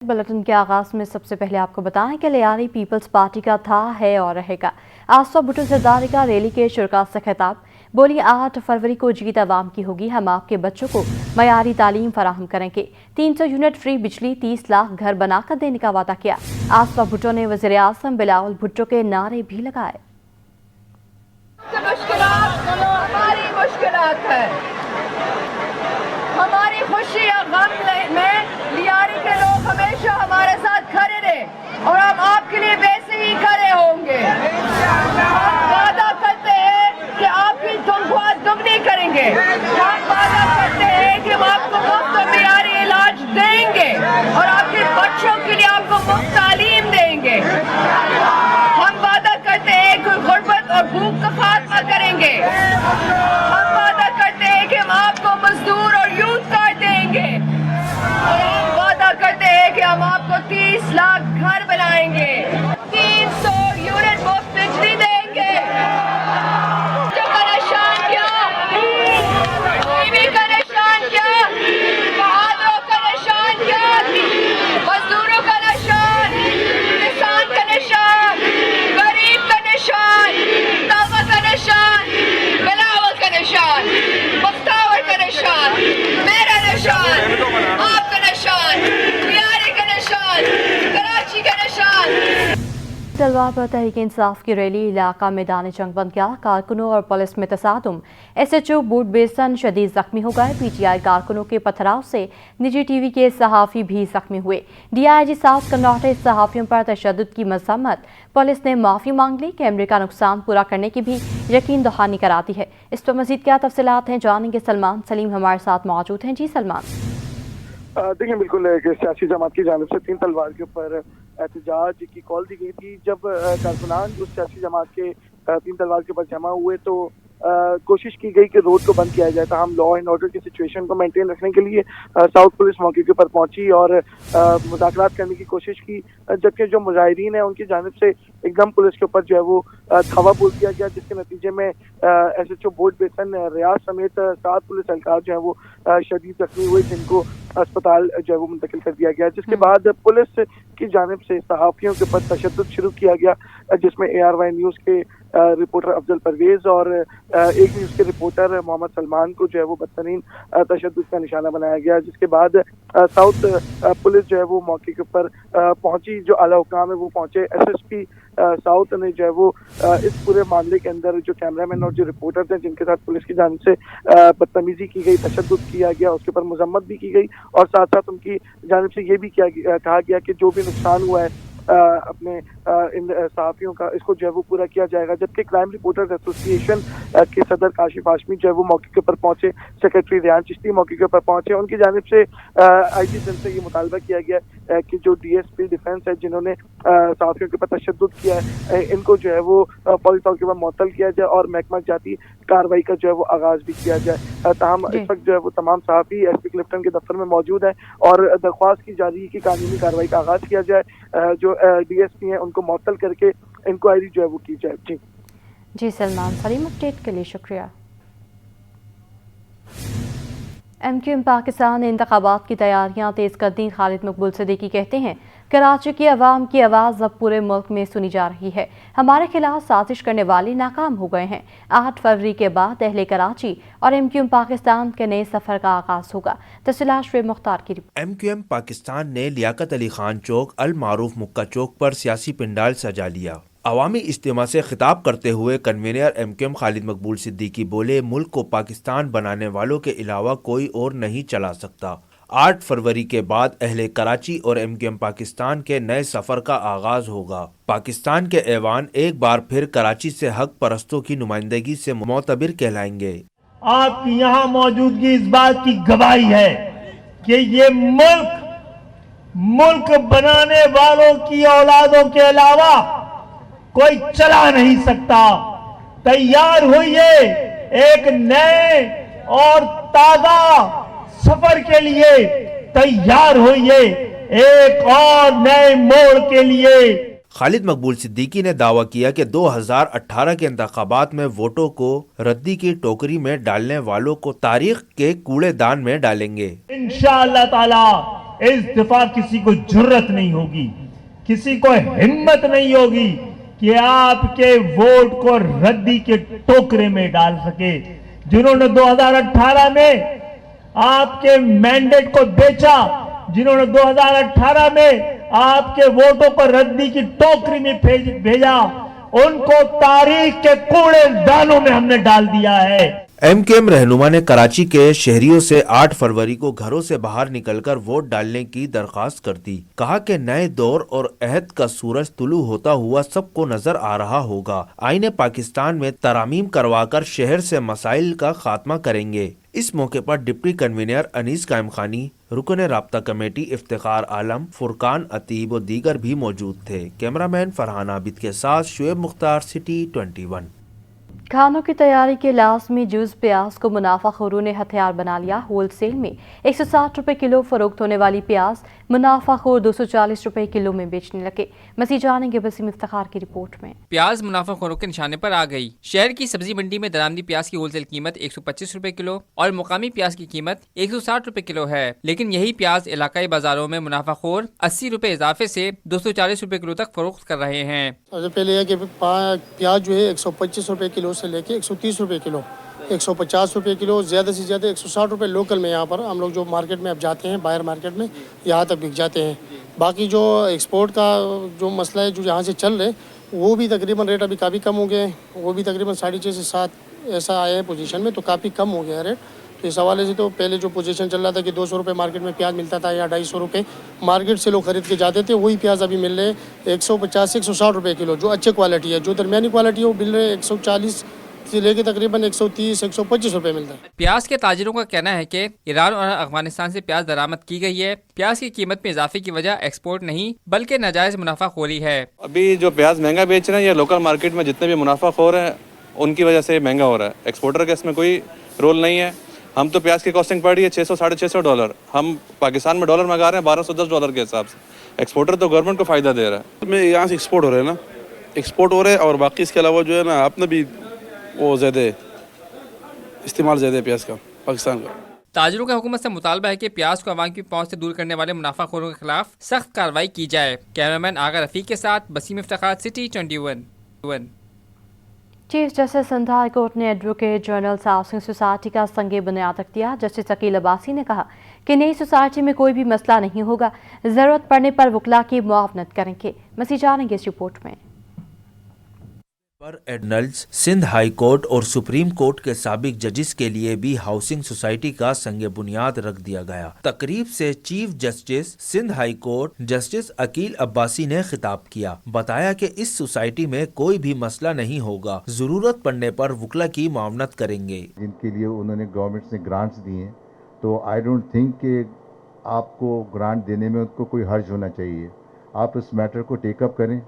Bulletin के आगाज में सबसे पहले आपको बताएं कि लियारी पीपल्स पार्टी का था, है और रहेगा। आसफा भुट्टो जरदारी का रैली के शुरा से खिताब। बोली 8 फरवरी को जीत अवाम की होगी, हम आपके बच्चों को मयारी तालीम फराहम करेंगे। 300 यूनिट फ्री बिजली, 30 लाख घर बनाकर देने का वादा किया। आसफा भुट्टो ने वज़ीर आज़म बिलावल भुट्टो के नारे भी लगाए। हमारी मुश्किलात है, हमारी खुशी या गम में लियारी के लोग हमेशा हमारे साथ खड़े रहे और हम आपके लिए वैसे ही खड़े होंगे। हम वादा करते हैं कि आपकी तनख्वाह दुगनी करेंगे। हम वादा करते हैं कि हम आपको मुफ्त और मियारी इलाज देंगे और आपके बच्चों के लिए आपको मुफ्त तालीम देंगे। हम वादा करते हैं कि गुर्बत और भूख का खात्मा करेंगे। हम वादा करते हैं कि हम आपको मजदूर और यूथ कार्ड देंगे और हम वादा करते हैं कि हम आपको 30 लाख घर बनाएंगे, 300 यूनिट मुफ्त बिजली देंगे। जो का निशान क्या, बीवी का निशान क्या, बहादुरों का निशान क्या, मजदूरों का निशान, किसान का निशान, गरीब का निशान, तावा का निशान, बिलावल का निशान, मुख्तार का निशान, मेरा निशान, आपका निशान, लियारी का निशान, कराची का निशान। तलवार पर तहरीक इंसाफ की रैली, इलाका मैदान जंग बन गया। कारकुनों और पुलिस में तसादुम, SHO बूट बेसन शदीद जख्मी हो गए। PTI कारकुनों के पथराव से निजी TV के सहाफ़ी भी जख्मी हुए। DIG साउथ कर्नाटक ने सहाफ़ियों पर तशद्दुद की मजम्मत। पुलिस ने माफ़ी मांग ली। कैमरे का नुकसान पूरा करने की भी यकीन दहानी कराती है। इस पर मज़ीद क्या तफसीलात हैं जानेंगे। सलमान सलीम हमारे साथ मौजूद हैं। जी सलमान। देखिए, बिल्कुल एक सियासी जमात की जानिब से 3 तलवार के ऊपर एहतजाज की कॉल दी गई थी। जब कारकुनान उस सियासी जमात के 3 तलवार के ऊपर जमा हुए तो कोशिश की गई कि रोड को बंद किया जाए। हम लॉ एंड ऑर्डर की सिचुएशन को मेंटेन रखने के लिए साउथ पुलिस मौके के ऊपर पहुंची और मुज़ाकरात करने की कोशिश की, जबकि जो मुजाहिरीन है उनकी जानिब से एकदम पुलिस के ऊपर जो है वो खवा बोल दिया गया, जिसके नतीजे में SHO बोर्ड बेसन रियाज समेत 7 पुलिस एहलकार जो है वो शदीद जख्मी हुए, जिनको अस्पताल जो है वो मुंतकिल कर दिया गया। जिसके बाद पुलिस की जानिब से सहाफ़ियों के ऊपर तशद्दुद शुरू किया गया, जिसमें ARY न्यूज़ के रिपोर्टर अफजल परवेज और एक न्यूज़ के रिपोर्टर मोहम्मद सलमान को जो है वो बदतरीन तशद्दुद का निशाना बनाया गया। जिसके बाद साउथ पुलिस जो है वो मौके के ऊपर पहुंची, जो आला हुकाम है वो पहुंचे। SSP साउथ ने जो है वो इस पूरे मामले के अंदर जो कैमरामैन और जो रिपोर्टर थे जिनके साथ पुलिस की जानिब से बदतमीजी की गई, तशद्दुद किया गया, उसके ऊपर मजम्मत भी की गई और साथ साथ उनकी जानिब से ये भी कहा गया कि जो भी नुकसान हुआ है अपने इन सहाफ़ियों का, इसको जो है वो पूरा किया जाएगा। जबकि क्राइम रिपोर्टर्स एसोसिएशन के सदर काशिफ हाशमी जो है वो मौके के ऊपर पहुंचे, सेक्रेटरी रियान चिश्ती मौके के ऊपर पहुंचे। उनकी जानिब से IG जन से ये मुतालबा किया गया कि जो DSP डिफेंस है जिन्होंने सहाफ़ियों के ऊपर तशद्दुद किया है, इनको जो है वो फौरी तौर के ऊपर मुअत्तल किया जाए और महकमा जाती कार्रवाई का जो है वो आगाज भी किया जाए। ताहम इस वक्त जो है वो तमाम सहाफ़ी SP क्लिफ्टन के दफ्तर में मौजूद है और दरख्वास्त की जा रही है कि कानूनी कार्रवाई का आगाज किया जाए। जो DSP हैं उनको मुअत्तल करके इंक्वायरी जो है वो की जाए। जी सलमान सलीम, अपडेट के लिए शुक्रिया। MQM पाकिस्तान ने इंतखाबात की तैयारियां तेज कर दी। खालिद मकबूल सिद्दीकी कहते हैं कराची की आवाम की आवाज़ अब पूरे मुल्क में सुनी जा रही है। हमारे खिलाफ साजिश करने वाले नाकाम हो गए हैं। 8 फरवरी के बाद अहले कराची और MQM पाकिस्तान के नए सफ़र का आगाज होगा। तफसीलात शुएब मुख्तार की रिपोर्ट। MQM पाकिस्तान ने लियाकत अली खान चौक, अल मारूफ मुक्का चौक पर सियासी पंडाल सजा लिया। अवामी इज्तिमा से खिताब करते हुए कन्वीनर MQM खालिद मकबूल सिद्दीकी बोले, मुल्क को पाकिस्तान बनाने वालों के अलावा कोई और नहीं चला सकता। 8 फरवरी के बाद अहले कराची और MQM पाकिस्तान के नए सफर का आगाज होगा। पाकिस्तान के ऐवान एक बार फिर कराची से हक परस्तों की नुमाइंदगी से मोतबिर कहलाएंगे। आपकी यहाँ मौजूदगी इस बात की गवाही है कि ये मुल्क बनाने वालों की औलादों के अलावा कोई चला नहीं सकता। तैयार होइए एक नए और ताजा सफर के लिए, तैयार होइए एक और नए मोड़ के लिए। खालिद मकबूल सिद्दीकी ने दावा किया कि 2018 के इंतखाबात में वोटों को रद्दी की टोकरी में डालने वालों को तारीख के कूड़ेदान में डालेंगे। इंशाअल्लाह ताला इस दफा किसी को जुर्रत नहीं होगी, किसी को हिम्मत नहीं होगी कि आपके वोट को रद्दी के टोकरे में डाल सके। जिन्होंने 2018 में आपके मैंडेट को बेचा, जिन्होंने 2018 में आपके वोटों को रद्दी की टोकरी में भेजा, उनको तारीख के कूड़े दानों में हमने डाल दिया है। एमकेएम रहनुमा ने कराची के शहरियों से 8 फरवरी को घरों से बाहर निकलकर वोट डालने की दरख्वास्त कर दी। कहा कि नए दौर और अहद का सूरज तुलू होता हुआ सबको नजर आ रहा होगा। आईने पाकिस्तान में तरामीम करवाकर शहर से मसाइल का खात्मा करेंगे। इस मौके पर डिप्टी कन्वीनर अनीस कायम खानी, रुकन राब्ता कमेटी इफ्तिखार आलम, फुरकान अतीब और दीगर भी मौजूद थे। कैमरामैन फरहान आबिद के साथ शुएब मुख्तार, सिटी 21। खानों की तैयारी के लाजमी जुज प्याज को मुनाफाखोरों ने हथियार बना लिया। होलसेल में 160 रुपए किलो फरोख्त होने वाली प्याज मुनाफाखोर 240 रुपए किलो में बेचने लगे। मज़ीद जानेंगे वसीम इफ्तिखार की रिपोर्ट में। प्याज मुनाफाखोरों के निशाने पर आ गई। शहर की सब्जी मंडी में दरामदी प्याज की होलसेल कीमत 125 रुपए किलो और मुकामी प्याज की कीमत 160 रुपए किलो है, लेकिन यही प्याज इलाकाई बाजारों में मुनाफाखोर 80 रुपए इजाफे से 240 रुपए किलो तक फरोख्त कर रहे हैं। सबसे पहले यह कि प्याज जो है 125 रुपए किलो से लेके 130 रुपए किलो, 150 रुपए किलो, ज़्यादा से ज़्यादा 160 रुपए लोकल में यहाँ पर हम लोग जो मार्केट में अब जाते हैं, बाहर मार्केट में यहाँ तक बिक जाते हैं। बाकी जो एक्सपोर्ट का जो मसला है जो यहाँ से चल रहे, वो भी तकरीबन रेट अभी काफ़ी कम हो गए हैं। वो भी तकरीबन 6.5 से 7 ऐसा आया है पोजीशन में, तो काफ़ी कम हो गया है रेट। तो इस हवाले से तो पहले जो पोजीशन चल रहा था कि 200 रुपये मार्केट में प्याज मिलता था या 250 रुपये मार्केट से लोग खरीद के जाते थे, वही प्याज अभी मिल रहे हैं 150 से 160 रुपये किलो, जो अच्छे क्वालिटी है। जो दरमियानी क्वालिटी है वो मिल रहे 140 से लेके तकरीबन 130 125 रुपए मिलता है। प्याज के ताजिरों का कहना है कि ईरान और अफगानिस्तान से प्याज दरामद की गई है। प्याज की कीमत में इजाफे की वजह एक्सपोर्ट नहीं बल्कि नाजायज मुनाफाखोरी है। अभी जो प्याज महंगा बेच रहे हैं या लोकल मार्केट में जितने भी मुनाफाखोर हैं उनकी वजह से महंगा हो रहा है। एक्सपोर्टर का इसमें कोई रोल नहीं है। हम तो प्याज की कॉस्टिंग पड़ रही है $600 $650 डॉलर, हम पाकिस्तान में डॉलर मंगा रहे हैं $1210 के हिसाब से। एक्सपोर्टर तो गवर्नमेंट को फ़ायदा दे रहा है। में यहाँ से एक्सपोर्ट हो रहे हैं ना, एक्सपोर्ट हो रहे हैं, और बाकी इसके अलावा जो है ना आपने भी वो ज़्यादा इस्तेमाल ज़्यादा है प्याज का पाकिस्तान का। ताजिरों का हुकूमत से मुतालबा है कि प्याज को अवाम की पहुंच से दूर करने वाले मुनाफाखोरों के खिलाफ सख्त कार्रवाई की जाए। कैमरामैन आगा रफीक के साथ Waseem Iftikhar, city 21। Chief justice Sindh high court ने एडवोकेट जनरल हाउसिंग सोसाइटी का संगे बुनियाद रख दिया। जस्टिस अकील अब्बासी ने कहा कि नई सोसाइटी में कोई भी मसला नहीं होगा, जरूरत पड़ने पर वकला की मुआवनत करेंगे। मज़ीद जानेंगे इस रिपोर्ट में। पर एडनल्स सिंध हाई कोर्ट और सुप्रीम कोर्ट के साबिक जजिस के लिए भी हाउसिंग सोसाइटी का संग बुनियाद रख दिया गया। तकरीब से chief justice Sindh high court justice Aqeel Abbasi ने खिताब किया। बताया कि इस सोसाइटी में कोई भी मसला नहीं होगा, जरूरत पड़ने पर वकला की मुआवनत करेंगे। जिनके लिए उन्होंने गवर्नमेंट ने ग्रांट्स दिए हैं, तो आई डोंट थिंक कि आपको ग्रांट देने में उनको कोई हर्ज होना चाहिए। आप इस मैटर को टेकअप करें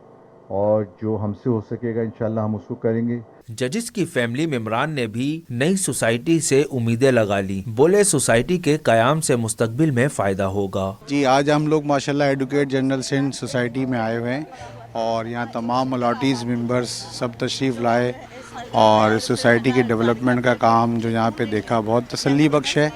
और जो हमसे हो सकेगा इंशाल्लाह हम उसको करेंगे। जजिस की फैमिली मेंबरान ने भी नई सोसाइटी से उम्मीदें लगा ली। बोले सोसाइटी के कयाम से मुस्तकबिल में फ़ायदा होगा। जी, आज हम लोग माशाल्लाह एडवोकेट जनरल सिंध सोसाइटी में आए हुए हैं और यहाँ तमाम अलाटीज़ मेंबर्स सब तशरीफ़ लाए और सोसाइटी के डेवलपमेंट का काम जो यहाँ पे देखा बहुत तसल्ली बख्श है।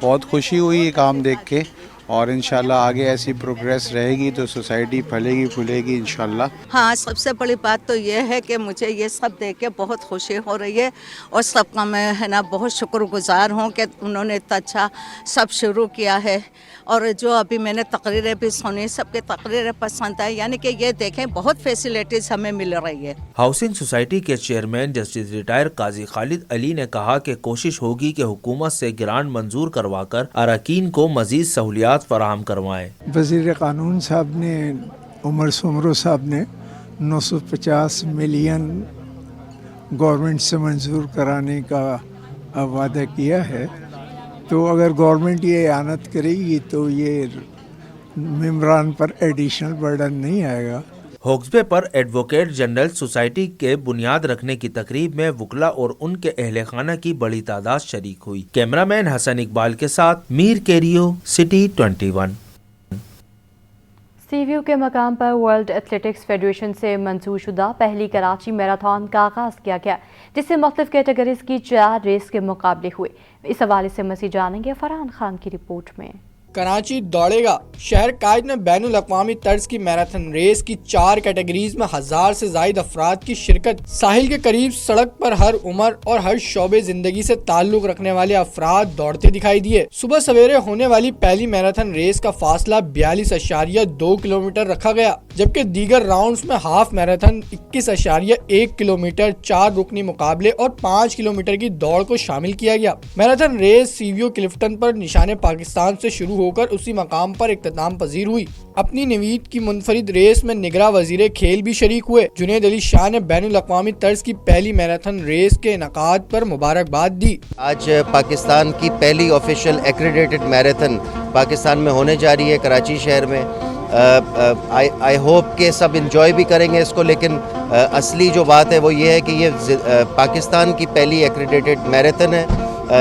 बहुत खुशी हुई ये काम देख के और इंशाल्लाह आगे ऐसी प्रोग्रेस रहेगी तो सोसाइटी फलेगी फूलेगी इंशाल्लाह। हाँ, सबसे बड़ी बात तो ये है कि मुझे ये सब देख के बहुत खुशी हो रही है और सबका मैं है ना बहुत शुक्रगुजार हूँ कि उन्होंने इतना अच्छा सब शुरू किया है। और जो अभी मैंने तकरीरें भी सुनी, सबके तकरीरें पसंद आई, यानी कि ये देखें बहुत फैसिलिटीज हमें मिल रही है। हाउसिंग सोसाइटी के चेयरमैन जस्टिस रिटायर काजी खालिद अली ने कहा कि कोशिश होगी कि हुकूमत से ग्रांट मंजूर करवाकर अरकान को मजीद सहूलियात फराहम करवाएं। वज़ीर कानून साहब ने, उमर सुमरो साहब ने 950 मिलियन गवर्नमेंट से मंजूर कराने का वादा किया है, तो अगर गवर्नमेंट ये आनत करेगी तो ये मेम्बरान पर एडिशनल बर्डन नहीं आएगा। होक्सबे पर एडवोकेट जनरल सोसाइटी के बुनियाद रखने की तकरीब में वकला और उनके अहले खाना की बड़ी तादाद शरीक हुई। कैमरामैन हसन इकबाल के साथ मीर केरियो, सिटी 21। सीवीयू के मकाम पर वर्ल्ड एथलेटिक्स फेडरेशन से मंजूर शुदा पहली कराची मैराथन का आगाज किया गया, जिससे मुख्तलिफ कैटेगरीज की 4 रेस के मुकाबले हुए। इस हवाले से मज़ीद जानेंगे फरहान खान की रिपोर्ट में। कराची दौड़ेगा। शहर कायद में बैनुल अक़वामी तर्ज की मैराथन रेस की 4 कैटेगरीज में 1000 से ज़ायद अफराद की शिरकत। साहिल के करीब सड़क पर हर उम्र और हर शोबे जिंदगी से ताल्लुक रखने वाले अफराद दौड़ते दिखाई दिए। सुबह सवेरे होने वाली पहली मैराथन रेस का फासला 42.2 किलोमीटर रखा गया, जबकि दीगर राउंड्स में हाफ मैराथन 21.1 किलोमीटर, 4 रुकनी मुकाबले और 5 किलोमीटर की दौड़ को शामिल किया गया। मैराथन रेस सीवीओ क्लिफ्टन पर निशाने पाकिस्तान से शुरू होकर उसी मकाम पर इख्तिताम पजीर हुई। अपनी नवीद की मुनफरिद रेस में निगरां वजीर खेल भी शरीक हुए। जुनैद अली शाह ने बैनुल अक़वामी तर्ज की पहली मैराथन रेस के इनकाद पर मुबारकबाद दी। आज पाकिस्तान की पहली ऑफिशियल एक्रेडिटेड मैराथन पाकिस्तान में होने जा रही है, कराची शहर में। आई होप के सब इंजॉय भी करेंगे इसको, लेकिन असली जो बात है वो ये है कि ये पाकिस्तान की पहली एक्रेडिटेड मैराथन है,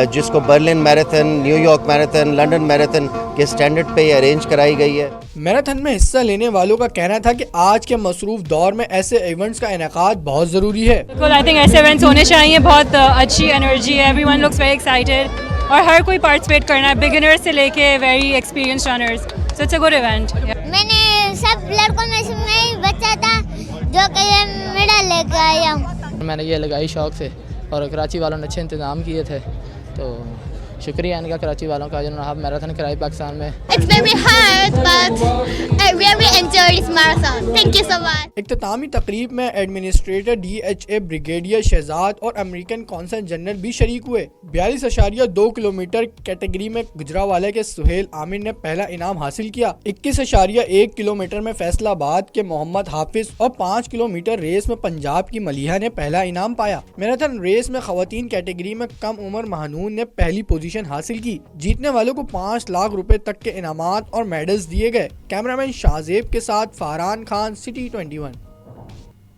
जिसको Berlin marathon, New York marathon, London marathon के स्टैंडर्ड पे ये अरेंज कराई गई है। मैराथन में हिस्सा लेने वालों का कहना था कि आज के मसरूफ दौर में ऐसे इवेंट्स का इनेकाद बहुत ज़रूरी है। आई थिंक ऐसे इवेंट्स होने चाहिए, बहुत अच्छी एनर्जी है, एवरीवन लुक्स वेरी एक्साइटेड और हर कोई पार्टिसिपेट करना है, बिगिनर्स से लेके very experienced runners, so it's a good event. मैंने सब लड़कों में से मैं ही बच्चा था जो कि ये मेडल लेकर आया हूँ। मैंने ये लगाई शौक से और कराची वालों ने अच्छे इंतजाम किए थे, तो शुक्रिया इनका, कराची वालों का, जिन्होंने हाफ मैराथन कराई पाकिस्तान में। It's very hard, but I really enjoyed this marathon. Thank you so much. इख्तितामी तकरीब में एडमिनिस्ट्रेटर DHA ब्रिगेडियर शहजाद और अमेरिकन कौंसल जनरल भी शरीक हुए। 42.2 किलोमीटर कैटेगरी में गुजरावाला के सुहेल आमिर ने पहला इनाम हासिल किया। 21.1 किलोमीटर में फैसलाबाद के मोहम्मद हाफिज और 5 किलोमीटर रेस में पंजाब की मलिहा ने पहला इनाम पाया। मैराथन रेस में खवातीन कैटेगरी में कम उम्र महानून ने पहली पोजीशन हासिल की। जीतने वालों को 5 लाख रुपए तक के इनामात और मेडल्स दिए गए। कैमरामैन शाहजेब के साथ फरहान खान, सिटी 21।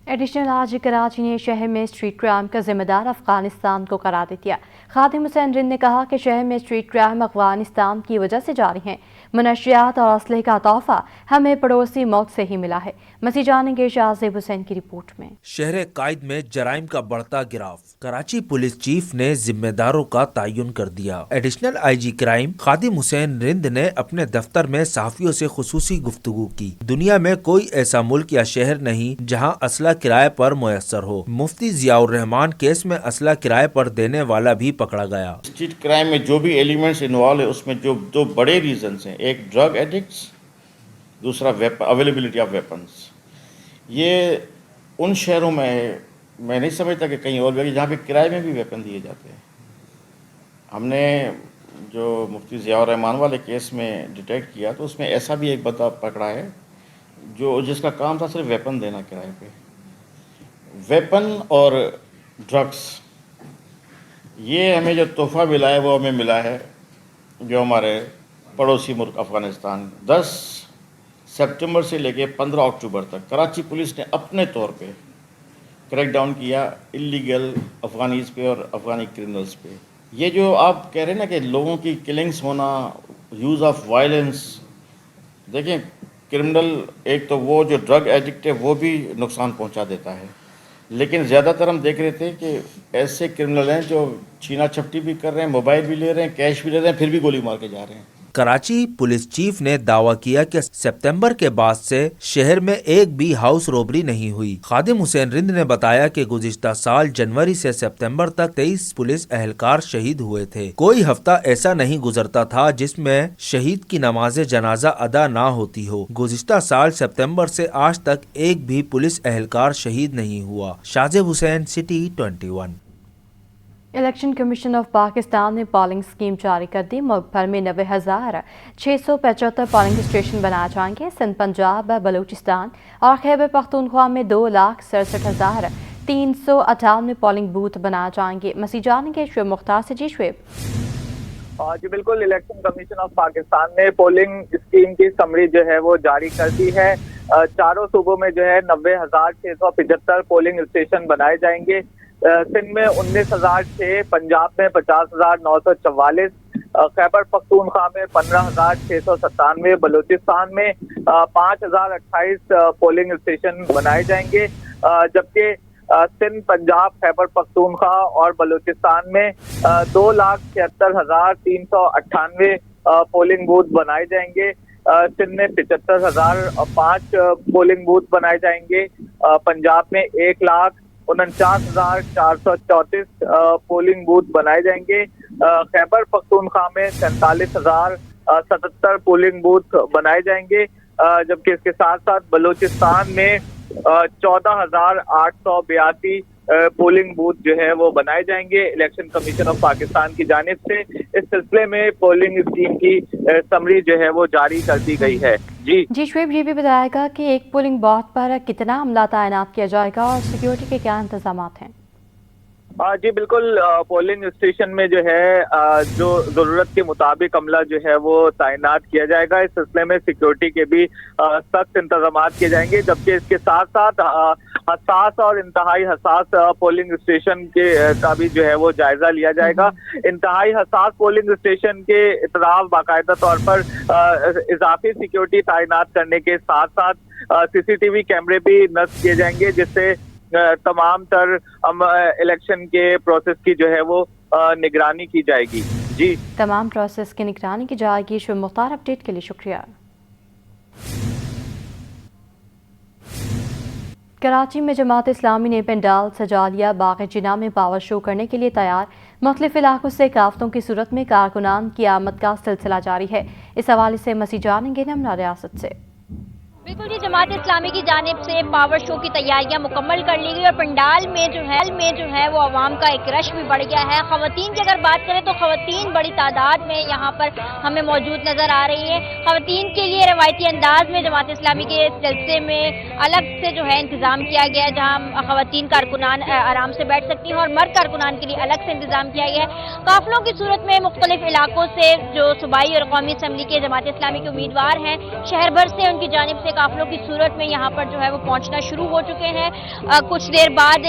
एडिशनल आज कराची ने शहर में स्ट्रीट क्राइम का जिम्मेदार अफगानिस्तान को करार दे दिया। खादिम हुसैन रिंद ने कहा कि शहर में स्ट्रीट क्राइम अफगानिस्तान की वजह से जारी हैं। मनशियात और असलहे का तोहफा हमें पड़ोसी मुल्क से ही मिला है। मज़ीद जानेंगे शाहजेब हुसैन की रिपोर्ट में। शहर कायद में जराइम का बढ़ता गिराव, कराची पुलिस चीफ ने जिम्मेदारों का तयन कर दिया। एडिशनल IG क्राइम खादिम हुसैन रिंद ने अपने दफ्तर में सहाफियों से खुसूसी गुफ्तगू की। दुनिया में कोई ऐसा मुल्क या शहर नहीं जहाँ असला किराए पर मुयस्सर हो। मुफ्ती जियाउर रहमान केस में असला किराए पर देने वाला भी पकड़ा गया। स्ट्रीट क्राइम में जो भी एलिमेंट्स इन्वॉल्व है उसमें जो दो बड़े रीजंस हैं, एक ड्रग एडिक्ट्स, दूसरा अवेलेबिलिटी ऑफ वेपन्स। ये उन शहरों में मैं नहीं समझता कि कहीं और भी जहाँ पे किराए में भी वेपन दिए जाते हैं। हमने जो मुफ्ती जियाउर रहमान वाले केस में डिटेक्ट किया तो उसमें ऐसा भी एक बंदा पकड़ा है जो जिसका काम था सिर्फ वेपन देना किराए पे। वेपन और ड्रग्स, ये हमें जो तोहफा मिला है वो हमें मिला है जो हमारे पड़ोसी मुल्क अफ़गानिस्तान। 10 सितंबर से लेके 15 अक्टूबर तक कराची पुलिस ने अपने तौर पे क्रैकडाउन किया इलीगल अफ़गानीज़ पे और अफ़गानी क्रिमिनल्स पे। ये जो आप कह रहे हैं ना कि लोगों की किलिंग्स होना, यूज़ ऑफ वायलेंस, देखें क्रिमिनल एक तो वो जो ड्रग एडिक्ट है वो भी नुकसान पहुंचा देता है, लेकिन ज़्यादातर हम देख रहे थे कि ऐसे क्रिमिनल हैं जो छीना झपटी भी कर रहे हैं, मोबाइल भी ले रहे हैं, कैश भी ले रहे हैं, फिर भी गोली मार के जा रहे हैं। कराची पुलिस चीफ ने दावा किया कि सितंबर के बाद से शहर में एक भी हाउस रॉबरी नहीं हुई। खादिम हुसैन रिंद ने बताया कि गुज़िश्ता साल जनवरी से सितंबर तक 23 पुलिस एहलकार शहीद हुए थे। कोई हफ्ता ऐसा नहीं गुजरता था जिसमें शहीद की नमाज जनाजा अदा ना होती हो। गुज़िश्ता साल सितंबर से आज तक एक भी पुलिस एहलकार शहीद नहीं हुआ। Shahzeb Hussain, city 21। Election commission of Pakistan ने पोलिंग स्कीम जारी कर दी। मुल्क भर में 90,675 पोलिंग स्टेशन बनाए जाएंगे। सिंध, पंजाब, बलूचिस्तान और खैबर पख्तूनख्वा में 2,67,398 पोलिंग बूथ बनाए जाएंगे। मज़ीद जानेंगे शुएब मुख्तार से। जी शुएब। जी बिल्कुल, इलेक्शन कमीशन ऑफ पाकिस्तान ने पोलिंग स्कीम की समरी जो है वो जारी कर दी है। चारों सूबों में जो है 90,675 पोलिंग स्टेशन बनाए जाएंगे। सिंध में 19,006, पंजाब में 50,944, खैबर पख्तूनख्वा में 15,697, बलूचिस्तान में 5,028 पोलिंग स्टेशन बनाए जाएंगे, जबकि सिंध, पंजाब, खैबर पख्तूनख्वा और बलूचिस्तान में 2,76,398 पोलिंग बूथ बनाए जाएंगे। सिंध में 75,005 पोलिंग बूथ बनाए जाएंगे। पंजाब में 1,49,434 पोलिंग बूथ बनाए जाएंगे। खैबर पख्तूनख्वा में 47,077 पोलिंग बूथ बनाए जाएंगे, जबकि इसके साथ साथ बलूचिस्तान में 14,882 पोलिंग बूथ जो है वो बनाए जाएंगे इलेक्शन कमीशन ऑफ पाकिस्तान की जानिब से। इस सिलसिले में पोलिंग स्कीम की समरी जो है वो जारी कर दी गई है। जी शुएब, ये भी बताएगा कि एक पोलिंग बूथ पर कितना अमला तैनात किया जाएगा और सिक्योरिटी के क्या इंतजाम हैं? जी बिल्कुल, पोलिंग स्टेशन में जो है जो जरूरत के मुताबिक अमला जो है वो तैनात किया जाएगा। इस सिलसिले में सिक्योरिटी के भी सख्त इंतजाम किए जाएंगे, जबकि इसके साथ साथ हसास और इंतहाई हसास पोलिंग स्टेशन के का भी जो है वो जायजा लिया जाएगा। इंतहाई हसास पोलिंग स्टेशन के इतराफ बाकायदा तौर पर इजाफी सिक्योरिटी तैनात करने के साथ साथ CCTV कैमरे भी नस्ब किए जाएंगे, जिससे तमाम तर इलेक्शन के प्रोसेस की जो है वो निगरानी की जाएगी। जी, तमाम प्रोसेस की निगरानी की जाएगी। शुभ मुख्तार, अपडेट के लिए शुक्रिया। कराची में जमात इस्लामी ने पंडाल सजा लिया। बाग जिना में पावर शो करने के लिए तैयार। मुख्तलिफ इलाकों से काफ्तों की सूरत में कारकुनान की आमद का सिलसिला जारी है। इस हवाले से मसीह जानेंगे नमना रियासत से। बिल्कुल जी, जमात इस्लामी की जानिब से पावर शो की तैयारियां मुकम्मल कर ली गई और पंडाल में जो है वो आवाम का एक रश भी बढ़ गया है। खवातीन की अगर बात करें तो खवातीन बड़ी तादाद में यहाँ पर हमें मौजूद नजर आ रही है। खवातीन के लिए रवायती अंदाज में जमात इस्लामी के जलसे में अलग से जो है इंतजाम किया गया है, जहाँ खवातीन कारकुनान आराम से बैठ सकती हैं और मर्द कारकुनान के लिए अलग से इंतजाम किया गया है। काफिलों की सूरत में मुख्तलिफ इलाकों से जो सूबाई और कौमी असम्बली के जमात इस्लामी के उम्मीदवार हैं, शहर भर से उनकी जानिब से काफिलों की सूरत में यहाँ पर जो है वो पहुंचना शुरू हो चुके हैं। कुछ देर बाद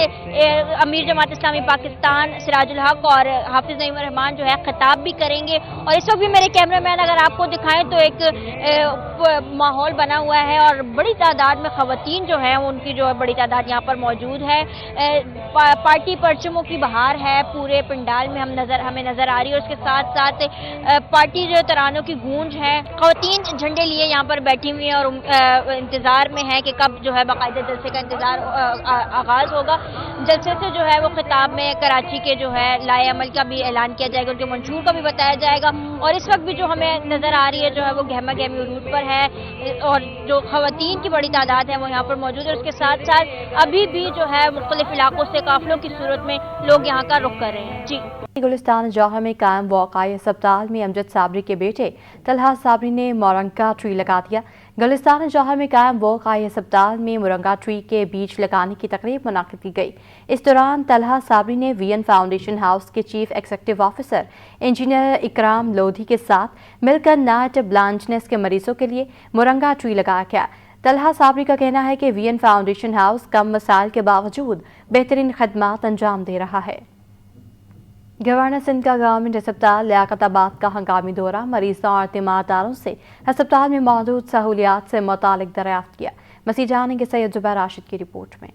अमीर जमात इस्लामी पाकिस्तान सिराजुल हक और हाफिज नईम रहमान जो है खिताब भी करेंगे। और इस वक्त भी मेरे कैमरामैन अगर आपको दिखाएं तो एक माहौल बना हुआ है और बड़ी तादाद में खवातीन जो है उनकी जो है बड़ी तादाद यहाँ पर मौजूद है। पार्टी परचमों की बहार है पूरे पंडाल में हमें नजर आ रही है। और उसके साथ साथ पार्टी जो तरानों की गूंज है। खवातीन झंडे लिए यहाँ पर बैठी हुई है और इंतजार में है कि कब जो है बाकायदा जलसे का इंतजार आगाज होगा। जलसे से जो है वो खिताब में कराची के जो है लाए अमल का भी ऐलान किया जाएगा, उनके मंशूर का भी बताया जाएगा। और इस वक्त भी जो हमें नजर आ रही है जो है वो गहमा गहमी उरूज पर है और जो खवातीन की बड़ी तादाद है वो यहाँ पर मौजूद है। उसके साथ साथ अभी भी जो है मुख्तलिफ इलाकों से काफिलों की सूरत में लोग यहाँ का रुख कर रहे हैं। जी, गुलिस्तान जौहर में कायम वाक़ई अस्पताल में अमजद साबरी के बेटे तलहा साबरी ने मोरंगा ट्री लगा दिया। गुलिस्तान जौहर में कायम वाक़ई अस्पताल में मोरंगा ट्री के बीज लगाने की तकरीब मुनाकिद की गई। इस दौरान तलहा साबरी ने VN फाउंडेशन हाउस के चीफ एग्जीक्यूटिव ऑफिसर इंजीनियर इकराम लोधी के साथ मिलकर नाइट ब्लाइंडनेस के मरीजों के लिए मोरंगा ट्री लगाया गया। तलहा साबरी का कहना है कि VN फाउंडेशन हाउस कम वसाइल के बावजूद बेहतरीन खदमात अंजाम दे रहा है। गवर्नर सिंध का गवर्नमेंट अस्पताल लियाकताबाद का हंगामी दौरा। मरीजों और तीमारदारों से अस्पताल में मौजूद सहूलियात से मुतालिक दरियाफ्त किया। मसीह जानेंगे सैयद जुबैर राशिद की रिपोर्ट में।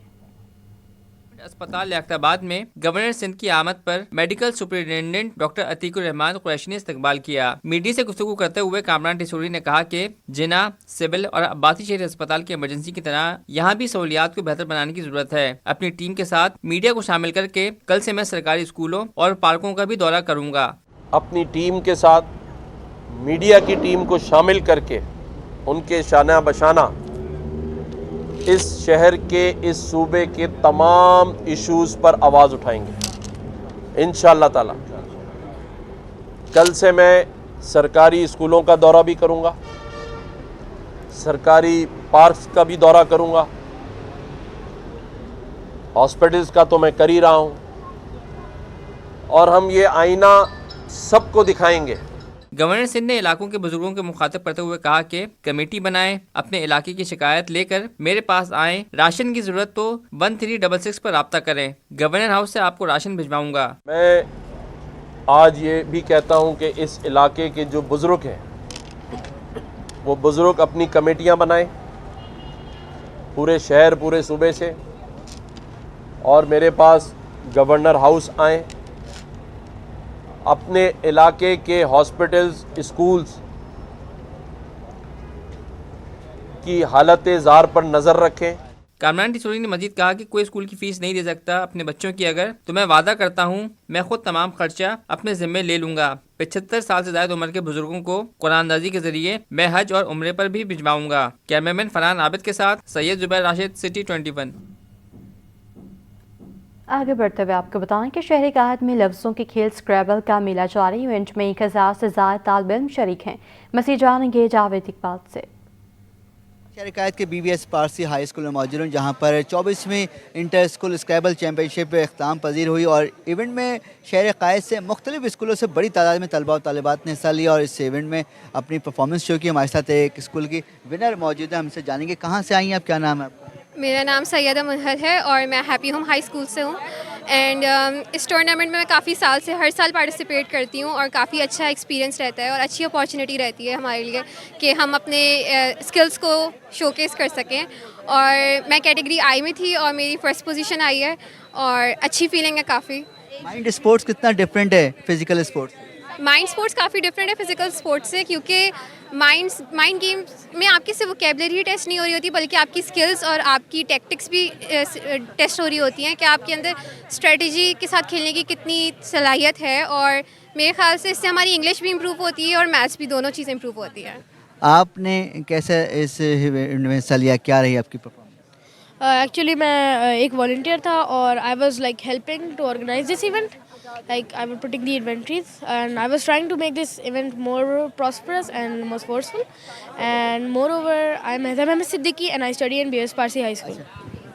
अस्पताल लियाकताबाद में गवर्नर सिंध की आमद पर medical superintendent doctor Atiqur Rahman Qureshi ने इस्तकबाल किया। मीडिया से गुफ्तगू करते हुए कामरान टिसोरी ने कहा कि जिना, सिविल और अब्बासी शहरी अस्पताल की इमरजेंसी की तरह यहाँ भी सहूलियात को बेहतर बनाने की जरूरत है। अपनी टीम के साथ मीडिया को शामिल करके कल से मैं सरकारी स्कूलों और पार्कों का भी दौरा करूँगा। अपनी टीम के साथ मीडिया की टीम को शामिल करके उनके शाना बशाना इस शहर के, इस सूबे के तमाम इश्यूज़ पर आवाज़ उठाएंगे इंशाअल्लाह ताला। कल से मैं सरकारी स्कूलों का दौरा भी करूंगा, सरकारी पार्क्स का भी दौरा करूंगा, हॉस्पिटल्स का तो मैं कर ही रहा हूं और हम ये आईना सबको दिखाएंगे। गवर्नर सिंध ने इलाकों के बुजुर्गों के मुखातिब करते हुए कहा कि कमेटी बनाएं, अपने इलाके की शिकायत लेकर मेरे पास आएं, राशन की जरूरत तो 1366 पर राब्ता करें, गवर्नर हाउस से आपको राशन भिजवाऊंगा। मैं आज ये भी कहता हूं कि इस इलाके के जो बुजुर्ग हैं वो बुजुर्ग अपनी कमेटियां बनाएं पूरे शहर, पूरे सूबे से, और मेरे पास गवर्नर हाउस आएँ, अपने इलाके के हॉस्पिटल्स, स्कूल्स की हालत ज़ार पर नज़र रखें। कामरान टिसोरी ने मजीद कहा कि कोई स्कूल की फीस नहीं दे सकता अपने बच्चों की अगर, तो मैं वादा करता हूँ मैं खुद तमाम खर्चा अपने ज़िम्मे ले लूँगा। 75 साल से ज़्यादा उम्र के बुजुर्गों को कुरानंदाजी के जरिए मैं हज और उम्रे पर भी भिजवाऊँगा। कैमरामैन फरहान आबिद के साथ सैयद जुबैर राशिद, सिटी 21। आगे बढ़ते हुए आपको बताएं कि शहर कायद में लफ्ज़ों के खेल स्क्रैबल का मेला जारी। इवेंट में 1000 से ज़्यादा तालिब इल्म शरीक हैं। मसीह जानेंगे जावेद इकबाल से। शहर कायद के BVS पारसी हाई स्कूल में मौजूद हूँ, जहाँ पर 24वीं इंटर स्कूल स्क्रैबल चैम्पियनशिप इख्तिताम पजीर हुई और इवेंट में शहर कायद से मुख्तलिफ स्कूलों से बड़ी तादाद में तलबा और तालिबात ने हिस्सा लिया और इस इवेंट में अपनी परफॉर्मेंस शो की। हमारे साथ एक स्कूल की विनर मौजूद है, हमसे जानेंगे कहाँ से आई हैं आप, क्या नाम है आपका? मेरा नाम सैयदा मुनहर है और मैं हैप्पी होम हाई स्कूल से हूँ। एंड इस टूर्नामेंट में मैं काफ़ी साल से हर साल पार्टिसिपेट करती हूँ और काफ़ी अच्छा एक्सपीरियंस रहता है और अच्छी अपॉर्चुनिटी रहती है हमारे लिए कि हम अपने स्किल्स को शोकेस कर सकें। और मैं कैटेगरी आई में थी और मेरी फर्स्ट पोजीशन आई है और अच्छी फीलिंग है काफ़ी। माइंड स्पोर्ट्स कितना डिफरेंट है फिजिकल स्पोर्ट्स? माइंड स्पोर्ट्स काफ़ी डिफरेंट है फिजिकल स्पोर्ट्स से, क्योंकि माइंड गेम्स में आपकी सिर्फ वोकेबलरी ही टेस्ट नहीं हो रही होती बल्कि आपकी स्किल्स और आपकी टैक्टिक्स भी टेस्ट हो रही होती हैं कि आपके अंदर स्ट्रेटजी के साथ खेलने की कितनी सलाहियत है। और मेरे ख्याल से इससे हमारी इंग्लिश भी इम्प्रूव होती है और मैथ्स भी, दोनों चीज़ें इम्प्रूव होती है। आपने कैसे इस इवेंट में हिस्सा लिया, क्या रही आपकी परफॉर्मेंस? एक्चुअली मैं एक वॉलंटियर था और I was like helping to organise this event. Like I was putting the inventories and I was trying to make this event more prosperous and more forceful. And moreover, I'm Mehzam Ahmed Siddiqui and I study in BS Parsi High School.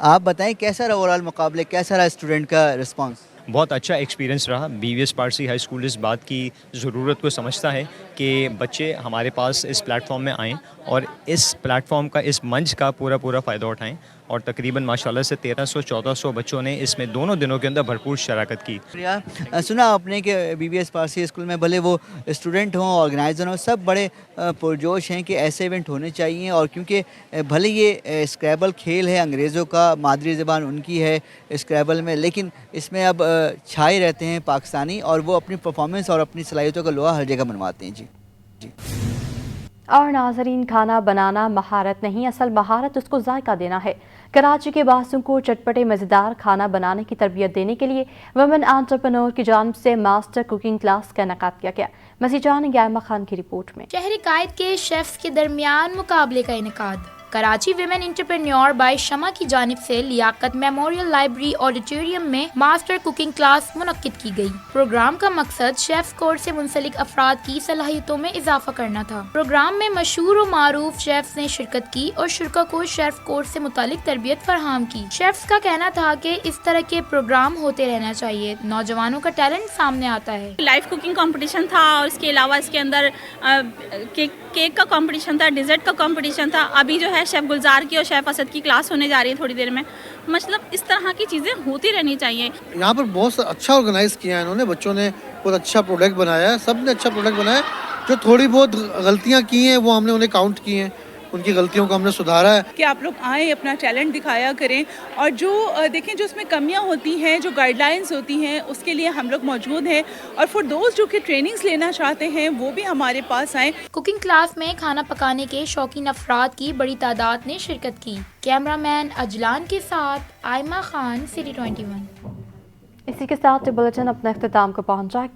आप बताएं कैसा रहा overall मुकाबले, कैसा रहा student का response? बहुत अच्छा एक्सपीरियंस रहा। BVS पारसी हाई स्कूल इस बात की ज़रूरत को समझता है कि बच्चे हमारे पास इस प्लेटफॉर्म में आएँ और इस प्लेटफॉर्म का, इस मंच का पूरा फ़ायदा उठाएं। और तकरीबन माशाल्लाह से 1300-1400 बच्चों ने इसमें दोनों दिनों के अंदर भरपूर शराकत की। सुना आपने कि BVS पारसी स्कूल में भले वो स्टूडेंट हों, ऑर्गेनाइज़र हों, सब बड़े पुरजोश हैं कि ऐसे इवेंट होने चाहिए। और क्योंकि भले ये स्क्रैबल खेल है, अंग्रेज़ों का मादरी ज़बान उनकी है स्क्रैबल में, लेकिन इसमें अब छाए रहते हैं पाकिस्तानी और वो अपनी परफॉर्मेंस और अपनी सलाहियतों का लोहा हर जगह मनवाते हैं। जी। और नाजरीन, खाना बनाना महारत नहीं, असल महारत उसको जायका देना है। कराची के बासियों को चटपटे मज़ेदार खाना बनाने की तरबियत देने के लिए वुमेन एंटरप्रेन्योर की जानिब से मास्टर कुकिंग क्लास का इनेकाद किया गया। मज़ीद जानेंगे आयमा खान की रिपोर्ट में। शहर कायद के शेफ्स के दरमियान मुकाबले का इनेकाद। कराची विमेन एंटरप्रेन्योर बाय शमा की जानिब से लियाकत मेमोरियल लाइब्रेरी ऑडिटोरियम में मास्टर कुकिंग क्लास मुनक्किद की गई। प्रोग्राम का मकसद शेफ्स कोर्स से मुंसलिक अफराद की सलाहियतों में इजाफा करना था। प्रोग्राम में मशहूर और मारूफ शेफ्स ने शिरकत की और शुरा को शेफ कोर्स से मुतालिक तरबियत फराहम की। शेफ्स का कहना था कि इस तरह के प्रोग्राम होते रहना चाहिए, नौजवानों का टैलेंट सामने आता है। लाइव कुकिंग कंपटीशन था और इसके अलावा इसके अंदर केक का कंपटीशन था, डिजर्ट का कंपटीशन था। अभी जो है शेफ गुलजार की और शेफ असद की क्लास होने जा रही है थोड़ी देर में। मतलब इस तरह की चीज़ें होती रहनी चाहिए। यहाँ पर बहुत अच्छा ऑर्गेनाइज किया है इन्होंने, बच्चों ने बहुत अच्छा प्रोडक्ट बनाया है, सब ने अच्छा प्रोडक्ट बनाया। जो थोड़ी बहुत गलतियाँ की हैं वो हमने उन्हें काउंट की हैं, उनकी गलतियों को हमने सुधारा है। कि आप लोग आएँ, अपना टैलेंट दिखाया करें और जो देखें जो उसमें कमियां होती हैं, जो गाइडलाइंस होती हैं, उसके लिए हम लोग मौजूद हैं। और फॉर दोस्त जो कि ट्रेनिंग्स लेना चाहते हैं वो भी हमारे पास आएँ। कुकिंग क्लास में खाना पकाने के शौकीन अफराद की बड़ी तादाद ने शिरकत की। कैमरामैन अजलान के साथ आयमा खान, सिटी 21। इसी के साथ बुलेटिन अपने इख्तिताम को पहुंचा।